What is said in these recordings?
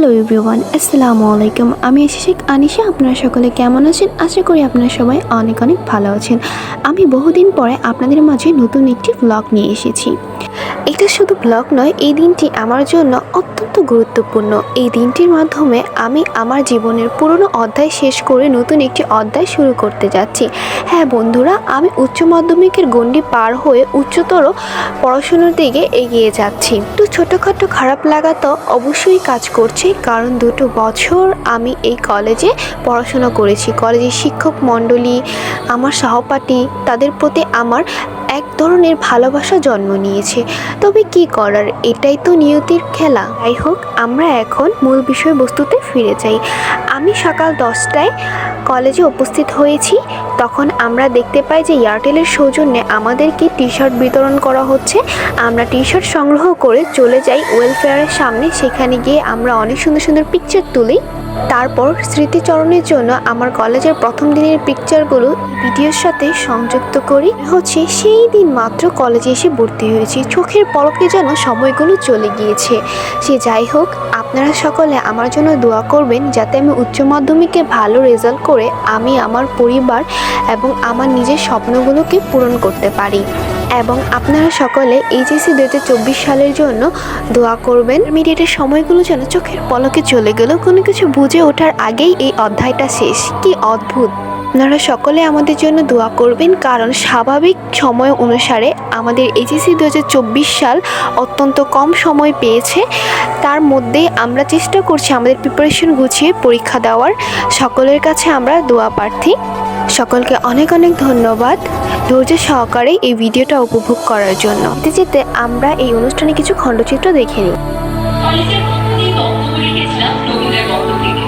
Hello everyone, আসসালামু আলাইকুম। আমি শেখ আনিশা। আপনারা সকলে কেমন আছেন? আশা করি আপনারা সবাই অনেক অনেক ভালো আছেন। আমি বহুদিন পরে আপনাদের মাঝে নতুন একটি ব্লগ নিয়ে এসেছি। এটা শুধু ব্লগ নয়, এই দিনটি আমার জন্য অত্যন্ত গুরুত্বপূর্ণ। এই দিনটির মাধ্যমে আমি আমার জীবনের পুরনো অধ্যায় শেষ করে নতুন একটি অধ্যায় শুরু করতে যাচ্ছি। হ্যাঁ বন্ধুরা, আমি উচ্চ মাধ্যমিকের গণ্ডি পার হয়ে উচ্চতর পড়াশোনার দিকে এগিয়ে যাচ্ছি। একটু ছোটোখাটো খারাপ লাগা তো অবশ্যই কাজ করছে, কারণ 2 বছর আমি এই কলেজে পড়াশোনা করেছি। কলেজের শিক্ষক মণ্ডলী, আমার সহপাঠী, তাদের প্রতি আমার এক ধরনের ভালোবাসা জন্ম নিয়েছে। তবে কি করার, এটাই তো নিয়তির খেলা। যাই হোক, আমরা এখন মূল বিষয়বস্তুতে ফিরে যাই। আমি সকাল 10টায় কলেজে উপস্থিত হয়েছি। তখন আমরা দেখতে পাই যে এয়ারটেলের সৌজন্যে আমাদেরকে টি শার্ট বিতরণ করা হচ্ছে। আমরা টি শার্ট সংগ্রহ করে চলে যাই ওয়েলফেয়ারের সামনে। সেখানে গিয়ে আমরা অনেক সুন্দর সুন্দর পিকচার তুলি। তারপর স্মৃতিচরণের জন্য আমার কলেজের প্রথম দিনের পিকচারগুলো ভিডিওর সাথে সংযুক্ত করি। সেই দিন মাত্র কলেজে এসে ভর্তি হয়েছি। চোখের পলকে যেন সময়গুলো চলে গিয়েছে। সে যাই হোক, আপনারা সকলে আমার জন্য দোয়া করবেন যাতে আমি উচ্চ মাধ্যমিকে ভালো রেজাল্ট করে আমি আমার পরিবার এবং আমার নিজের স্বপ্নগুলোকে পূরণ করতে পারি। এবং আপনারা সকলে এইচএসসি 2024 সালের জন্য দোয়া করবেন। ইন্টারমিডিয়েটের সময়গুলো যেন চোখের পলকে চলে গেল, কোনো কিছু বুঝে ওঠার আগেই এই অধ্যায়টা শেষ। কি অদ্ভুত! আপনারা সকলে আমাদের জন্য দোয়া করবেন, কারণ স্বাভাবিক সময় অনুসারে আমাদের এইচএসসি 2024 সাল অত্যন্ত কম সময় পেয়েছে। তার মধ্যে আমরা চেষ্টা করছি আমাদের প্রিপারেশন গুছিয়ে পরীক্ষা দেওয়ার। সকলের কাছে আমরা দোয়া প্রার্থী। সকলকে অনেক অনেক ধন্যবাদ ধৈর্য সহকারে এই ভিডিওটা উপভোগ করার জন্য। যেতে যেতে আমরা এই অনুষ্ঠানে কিছু খণ্ডচিত্র দেখে নিই। কলেজের প্রথম দিন বক্তব্য লিখেছিলাম রবীন্দ্রের পক্ষ থেকে।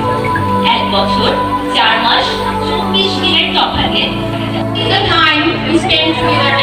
1 বছর 4 মাস 24 minute তফাতে। The time we spent together